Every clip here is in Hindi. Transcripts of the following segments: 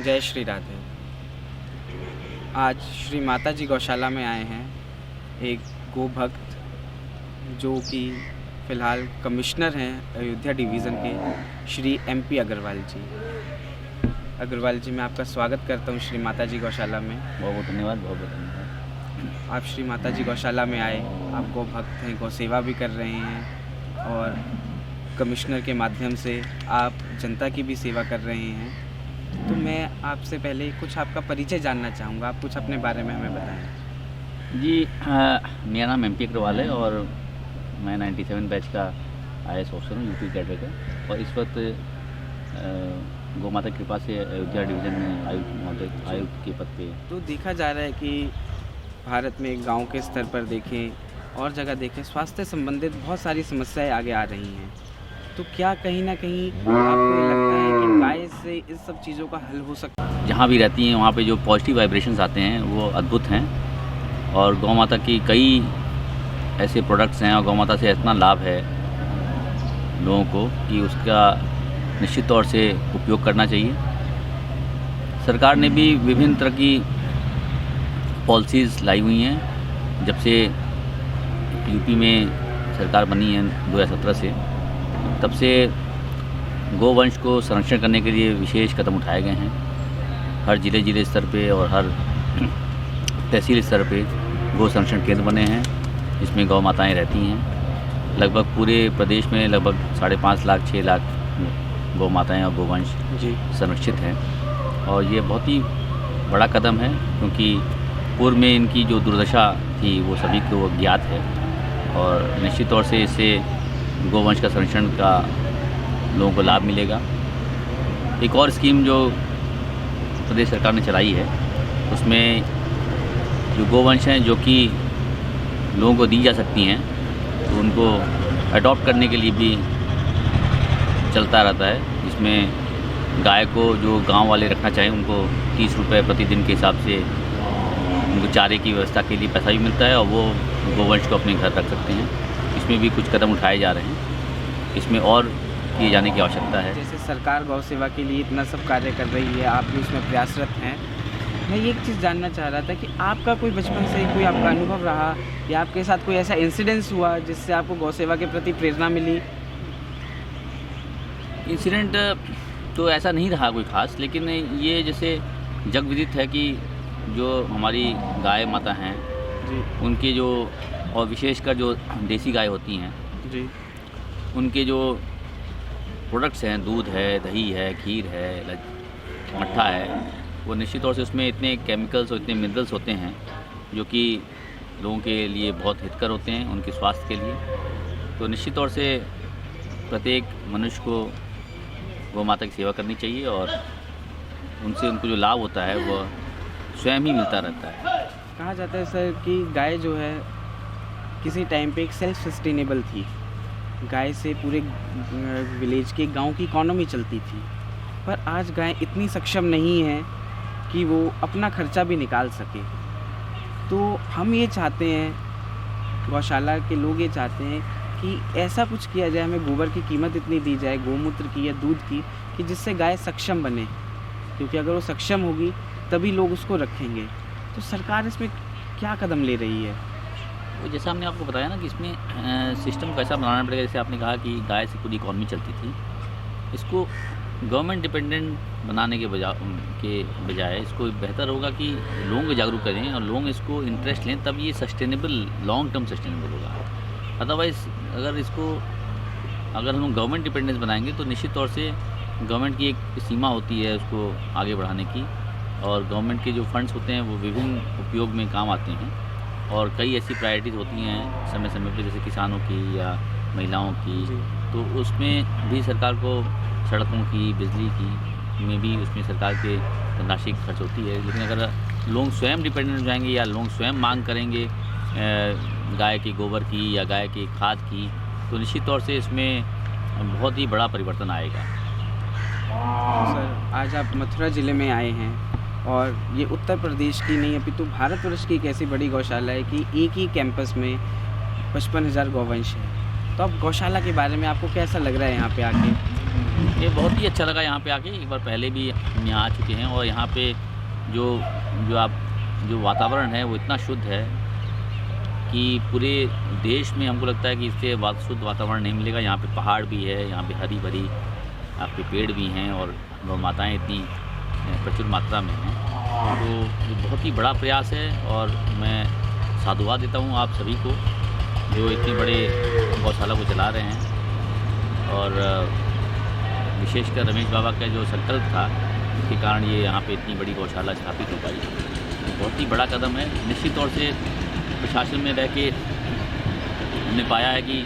जय श्री राधे। आज श्री माता जी गौशाला में आए हैं एक गो भक्त जो कि फ़िलहाल कमिश्नर हैं अयोध्या डिवीज़न के, श्री MP अग्रवाल जी। अग्रवाल जी, मैं आपका स्वागत करता हूं श्री माता जी गौशाला में। बहुत बहुत धन्यवाद, बहुत बहुत धन्यवाद। आप श्री माता जी गौशाला में आए, आप गो भक्त हैं, गौ सेवा भी कर रहे हैं और कमिश्नर के माध्यम से आप जनता की भी सेवा कर रहे हैं। तो मैं आपसे पहले कुछ आपका परिचय जानना चाहूँगा, आप कुछ अपने बारे में हमें बताएं। जी, मेरा नाम MP अग्रवाल है और मैं 97 बैच का IAS ऑफिसर हूँ, यूपी कैडर का। और इस वक्त गौ माता की कृपा से अयोध्या डिवीज़न में आयुक्त के पद पे। तो देखा जा रहा है कि भारत में गांव के स्तर पर देखें और जगह देखें, स्वास्थ्य संबंधित बहुत सारी समस्याएं आगे आ रही हैं। तो क्या कहीं ना कहीं आपको लगता है कि गाय से इस सब चीज़ों का हल हो सकता है? जहाँ भी रहती हैं वहाँ पे जो पॉजिटिव वाइब्रेशंस आते हैं वो अद्भुत हैं। और गौ माता की कई ऐसे प्रोडक्ट्स हैं और गौ माता से इतना लाभ है लोगों को कि उसका निश्चित तौर से उपयोग करना चाहिए। सरकार ने भी विभिन्न तरह की पॉलिसीज़ लाई हुई हैं। जब से यूपी में सरकार बनी है 2017 से, तब से गोवंश को संरक्षण करने के लिए विशेष कदम उठाए गए हैं। हर जिले स्तर पे और हर तहसील स्तर पे गौ संरक्षण केंद्र बने हैं जिसमें गौ माताएँ रहती हैं। लगभग पूरे प्रदेश में लगभग 5.5 लाख 6 लाख गौ माताएँ और गोवंश संरक्षित हैं। और ये बहुत ही बड़ा कदम है क्योंकि पूर्व में इनकी जो दुर्दशा थी वो सभी को ज्ञात है। और निश्चित तौर से इससे गोवंश का संरक्षण का लोगों को लाभ मिलेगा। एक और स्कीम जो प्रदेश सरकार ने चलाई है उसमें जो गोवंश हैं जो कि लोगों को दी जा सकती हैं, तो उनको अडॉप्ट करने के लिए भी चलता रहता है। जिसमें गाय को जो गांव वाले रखना चाहें उनको 30 रुपये प्रतिदिन के हिसाब से उनको चारे की व्यवस्था के लिए पैसा भी मिलता है और वो गोवंश को अपने घर रख सकते हैं। इसमें भी कुछ कदम उठाए जा रहे हैं, इसमें और किए जाने की आवश्यकता है। जैसे सरकार गौ सेवा के लिए इतना सब कार्य कर रही है, आप भी उसमें प्रयासरत हैं। मैं ये एक चीज़ जानना चाह रहा था कि आपका कोई बचपन से कोई आपका अनुभव रहा या आपके साथ कोई ऐसा इंसिडेंस हुआ जिससे आपको गौ सेवा के प्रति प्रेरणा मिली? इंसिडेंट तो ऐसा नहीं रहा कोई ख़ास, लेकिन ये जैसे जग विदित है कि जो हमारी गाय माता हैं जी, उनके जो, और विशेषकर जो देसी गाय होती हैं जी, उनके जो प्रोडक्ट्स हैं, दूध है, दही है, खीर है, मट्ठा है, वो निश्चित तौर से उसमें इतने केमिकल्स और इतने मिनरल्स होते हैं जो कि लोगों के लिए बहुत हितकर होते हैं, उनके स्वास्थ्य के लिए। तो निश्चित तौर से प्रत्येक मनुष्य को गौ माता की सेवा करनी चाहिए और उनसे उनको जो लाभ होता है वह स्वयं ही मिलता रहता है। कहा जाता है सर कि गाय जो है किसी टाइम पे एक सेल्फ सस्टेनेबल थी। गाय से पूरे विलेज के गांव की इकोनॉमी चलती थी, पर आज गाय इतनी सक्षम नहीं है कि वो अपना खर्चा भी निकाल सके। तो हम ये चाहते हैं, गौशाला के लोग ये चाहते हैं कि ऐसा कुछ किया जाए, हमें गोबर की कीमत इतनी दी जाए, गोमूत्र की या दूध की, कि जिससे गाय सक्षम बने, क्योंकि अगर वो सक्षम होगी तभी लोग उसको रखेंगे। तो सरकार इसमें क्या कदम ले रही है? तो जैसा हमने आपको बताया ना कि इसमें सिस्टम कैसा बनाना पड़ेगा। जैसे आपने कहा कि गाय से पूरी इकॉनमी चलती थी, इसको गवर्नमेंट डिपेंडेंट बनाने के बजाय इसको बेहतर होगा कि लोगों को जागरूक करें और लोग इसको इंटरेस्ट लें, तब ये सस्टेनेबल, लॉन्ग टर्म सस्टेनेबल होगा। अदरवाइज़ अगर हम गवर्नमेंट डिपेंडेंस बनाएंगे तो निश्चित तौर से गवर्नमेंट की एक सीमा होती है उसको आगे बढ़ाने की, और गवर्नमेंट के जो फंड्स होते हैं वो विभिन्न उपयोग में काम आते हैं। और कई ऐसी प्रायोरिटीज़ होती हैं समय समय पर, जैसे किसानों की या महिलाओं की, तो उसमें भी सरकार को सड़कों की, बिजली की में भी उसमें सरकार के धनराशि खर्च होती है। लेकिन अगर लोग स्वयं डिपेंडेंट हो जाएंगे या लोग स्वयं मांग करेंगे गाय के गोबर की या गाय की खाद की, तो निश्चित तौर से इसमें बहुत ही बड़ा परिवर्तन आएगा। सर, आज आप मथुरा ज़िले में आए हैं और ये उत्तर प्रदेश की नहीं अपितु भारतवर्ष की एक ऐसी बड़ी गौशाला है कि एक ही कैंपस में 55,000 गौवंश है। तो अब गौशाला के बारे में आपको कैसा लग रहा है यहाँ पे आके? ये बहुत ही अच्छा लगा यहाँ पे आके। एक बार पहले भी हम यहाँ आ चुके हैं और यहाँ पे जो जो आप जो वातावरण है वो इतना शुद्ध है कि पूरे देश में हमको लगता है कि इससे शुद्ध वातावरण नहीं मिलेगा। यहाँ पे पहाड़ भी है, यहाँ पे हरी भरी आपके पेड़ भी हैं और गौ माताएँ इतनी प्रचुर मात्रा में हैं। तो ये बहुत ही बड़ा प्रयास है और मैं साधुवाद देता हूँ आप सभी को जो इतनी बड़े गौशाला को चला रहे हैं। और विशेषकर रमेश बाबा का जो संकल्प था उसके कारण ये यहाँ पे इतनी बड़ी गौशाला स्थापित हो पाई। बहुत ही बड़ा कदम है। निश्चित तौर से प्रशासन में रह के हमने पाया है कि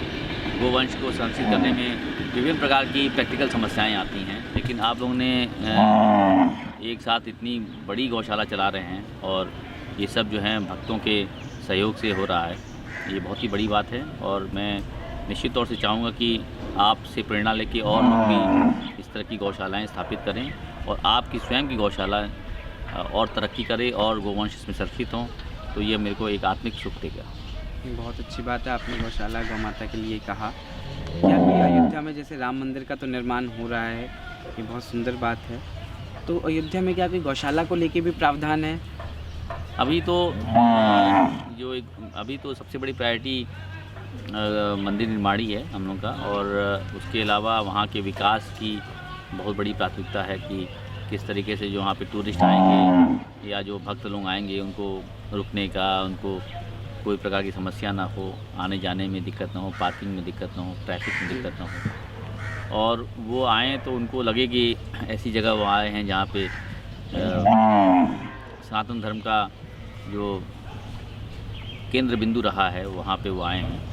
गोवंश को संरक्षित करने में विभिन्न प्रकार की प्रैक्टिकल समस्याएं आती हैं, लेकिन आप लोगों ने एक साथ इतनी बड़ी गौशाला चला रहे हैं और ये सब जो है भक्तों के सहयोग से हो रहा है, ये बहुत ही बड़ी बात है। और मैं निश्चित तौर से चाहूँगा कि आपसे प्रेरणा लेके और लोग भी इस तरह की गौशालाएं स्थापित करें और आपकी स्वयं की गौशाला और तरक्की करे और गोवंश इसमें संरक्षित हों, तो ये मेरे को एक आत्मिक सुख देगा। बहुत अच्छी बात है, आपने गौशाला गौ माता के लिए कहा। क्या कोई अयोध्या में जैसे राम मंदिर का तो निर्माण हो रहा है, ये बहुत सुंदर बात है, तो अयोध्या में क्या कोई गौशाला को लेके भी प्रावधान है? अभी तो अभी तो सबसे बड़ी प्रायोरिटी मंदिर निर्माण ही है हम लोग का, और उसके अलावा वहाँ के विकास की बहुत बड़ी प्राथमिकता है कि किस तरीके से जो वहाँ पे टूरिस्ट आएंगे या जो भक्त लोग आएंगे उनको रुकने का, उनको कोई प्रकार की समस्या ना हो, आने जाने में दिक्कत ना हो, पार्किंग में दिक्कत ना हो, ट्रैफिक में दिक्कत ना हो, और वो आएँ तो उनको लगे कि ऐसी जगह वो आए हैं जहाँ पे सनातन धर्म का जो केंद्र बिंदु रहा है वहाँ पे वो आए हैं।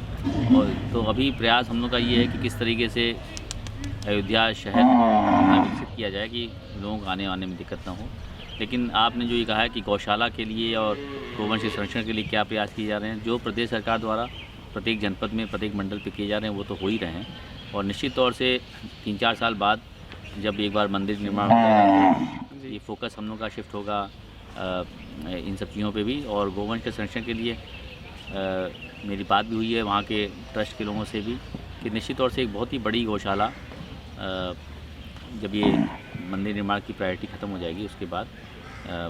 और तो अभी प्रयास हम लोग का ये है कि किस तरीके से अयोध्या शहर विकसित किया जाए कि लोगों को आने में दिक्कत ना हो। लेकिन आपने जो ये कहा है कि गौशाला के लिए और गोवंश के संरक्षण के लिए क्या प्रयास किए जा रहे हैं, जो प्रदेश सरकार द्वारा प्रत्येक जनपद में प्रत्येक मंडल पे किए जा रहे हैं वो तो हो ही रहे हैं। और निश्चित तौर से 3-4 साल बाद जब एक बार मंदिर निर्माण हो जाएगा तो ये फोकस हम लोग का शिफ्ट होगा इन सब चीज़ों पे भी। और गोवंश के संरक्षण के लिए मेरी बात भी हुई है वहाँ के ट्रस्ट के लोगों से भी कि निश्चित तौर से एक बहुत ही बड़ी गौशाला जब ये मंदिर निर्माण की प्रायोरिटी ख़त्म हो जाएगी उसके बाद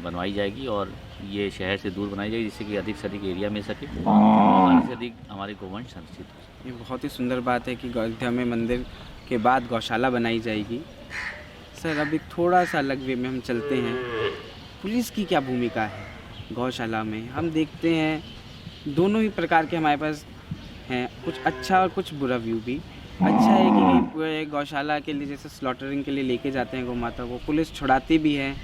बनवाई जाएगी और ये शहर से दूर बनाई जाएगी, जिससे कि अधिक से अधिक एरिया मिल सके और अधिक से अधिक हमारे गोवंश संरक्षित हो सके। ये बहुत ही सुंदर बात है कि अयोध्या में मंदिर के बाद गौशाला बनाई जाएगी। सर, अब एक थोड़ा सा अलग वे में हम चलते हैं। पुलिस की क्या भूमिका है गौशाला में? हम देखते हैं दोनों ही प्रकार के हमारे पास हैं, कुछ अच्छा और कुछ बुरा व्यू भी। अच्छा है कि गौशाला के लिए जैसे स्लॉटरिंग के लिए लेके जाते हैं गौ माता को, पुलिस छुड़ाती भी है,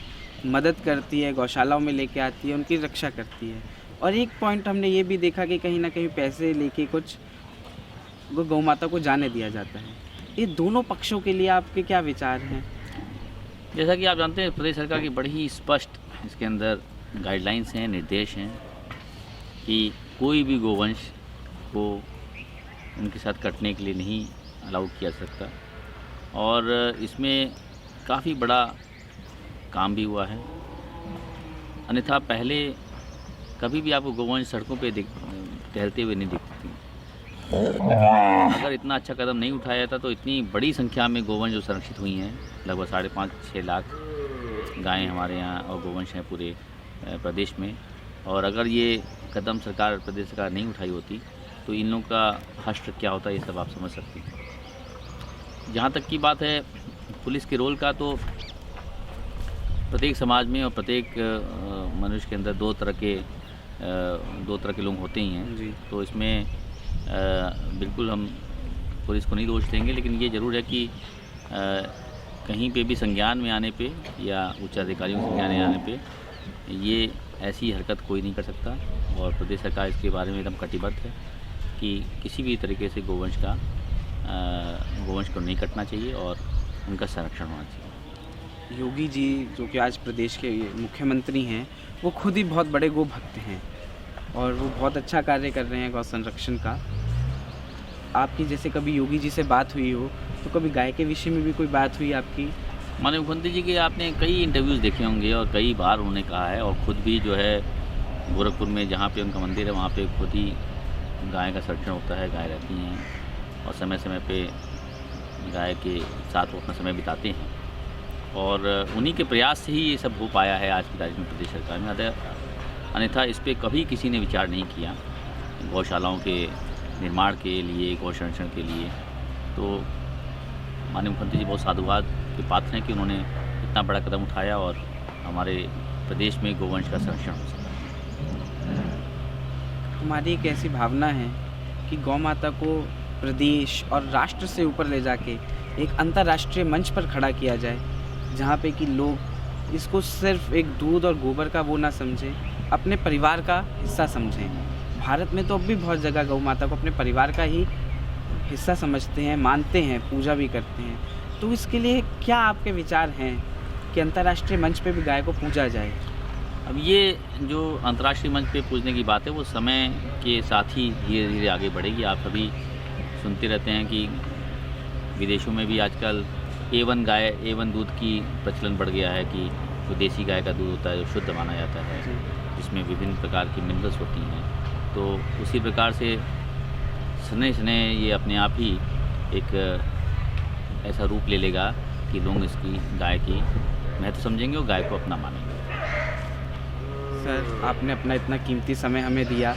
मदद करती है, गौशालाओं में लेके आती है, उनकी रक्षा करती है। और एक पॉइंट हमने ये भी देखा कि कहीं ना कहीं पैसे लेके कुछ गौ माता को जाने दिया जाता है। ये दोनों पक्षों के लिए आपके क्या विचार हैं? जैसा कि आप जानते हैं प्रदेश सरकार की बड़ी ही स्पष्ट इसके अंदर गाइडलाइंस हैं, निर्देश हैं कि कोई भी गोवंश को उनके साथ कटने के लिए नहीं अलाउ किया सकता। और इसमें काफ़ी बड़ा काम भी हुआ है। अन्यथा पहले कभी भी आपको गोवंश सड़कों पे टहलते हुए नहीं दिखती। अगर इतना अच्छा कदम नहीं उठाया जाता तो इतनी बड़ी संख्या में गोवंश जो संरक्षित हुई हैं, लगभग 5.5-6 लाख गायें हमारे यहाँ और गोवंश हैं पूरे प्रदेश में। और अगर ये कदम प्रदेश सरकार नहीं उठाई होती तो इन लोगों का हश्र क्या होता है ये सब आप समझ सकते हैं। जहाँ तक की बात है पुलिस के रोल का, तो प्रत्येक समाज में और प्रत्येक मनुष्य के अंदर दो तरह के लोग होते ही हैं जी। तो इसमें बिल्कुल हम पुलिस को नहीं दोष देंगे, लेकिन ये ज़रूर है कि कहीं पे भी संज्ञान में आने पे या उच्च अधिकारियों के संज्ञान में आने पे ये ऐसी हरकत कोई नहीं कर सकता। और प्रदेश सरकार इसके बारे में एकदम कटिबद्ध है कि किसी भी तरीके से गोवंश को नहीं कटना चाहिए और उनका संरक्षण होना चाहिए। योगी जी जो कि आज प्रदेश के मुख्यमंत्री हैं, वो खुद ही बहुत बड़े गो भक्त हैं और वो बहुत अच्छा कार्य कर रहे हैं गौ संरक्षण का। आपकी जैसे कभी योगी जी से बात हुई हो तो कभी गाय के विषय में भी कोई बात हुई आपकी? माननीय मुख्यमंत्री जी के आपने कई इंटरव्यूज़ देखे होंगे और कई बार उन्होंने कहा है, और ख़ुद भी जो है गोरखपुर में जहाँ पे उनका मंदिर है वहाँ पे खुद ही गाय का संरक्षण होता है, गाय रहती हैं और समय समय पे गाय के साथ वो अपना समय बिताते हैं और उन्हीं के प्रयास से ही ये सब हो पाया है आज की तारीख में प्रदेश सरकार में। अन्यथा इस पे कभी किसी ने विचार नहीं किया गौशालाओं के निर्माण के लिए, गौ संरक्षण के लिए। तो माननीय मुख्यमंत्री जी बहुत साधुवाद के पात्र हैं कि उन्होंने इतना बड़ा कदम उठाया और हमारे प्रदेश में गोवंश का संरक्षण हो सका। हमारी एक ऐसी भावना है कि गौ माता को प्रदेश और राष्ट्र से ऊपर ले जाके एक अंतर्राष्ट्रीय मंच पर खड़ा किया जाए, जहाँ पे कि लोग इसको सिर्फ एक दूध और गोबर का वो ना समझें, अपने परिवार का हिस्सा समझें। भारत में तो अब भी बहुत जगह गौ माता को अपने परिवार का ही हिस्सा समझते हैं, मानते हैं, पूजा भी करते हैं। तो इसके लिए क्या आपके विचार हैं कि अंतर्राष्ट्रीय मंच पे भी गाय को पूजा जाए? अब ये जो अंतर्राष्ट्रीय मंच पे पूजने की बात है वो समय के साथ ही धीरे धीरे आगे बढ़ेगी। आप सभी सुनते रहते हैं कि विदेशों में भी आजकल A1 गाय, A1 दूध की प्रचलन बढ़ गया है कि जो देसी गाय का दूध होता है जो शुद्ध माना जाता है, जिसमें विभिन्न प्रकार की मिनरल्स होती हैं। तो उसी प्रकार से सने ये अपने आप ही एक ऐसा रूप ले लेगा कि लोग इसकी गाय की महत्व समझेंगे और गाय को अपना मानेंगे। सर, आपने अपना इतना कीमती समय हमें दिया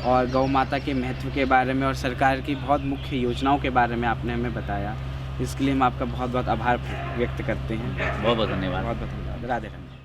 और गौ माता के महत्व के बारे में और सरकार की बहुत मुख्य योजनाओं के बारे में आपने हमें बताया। इसके लिए हम आपका बहुत बहुत आभार व्यक्त करते हैं। बहुत बहुत धन्यवाद। बहुत बहुत धन्यवाद। राधे राधे।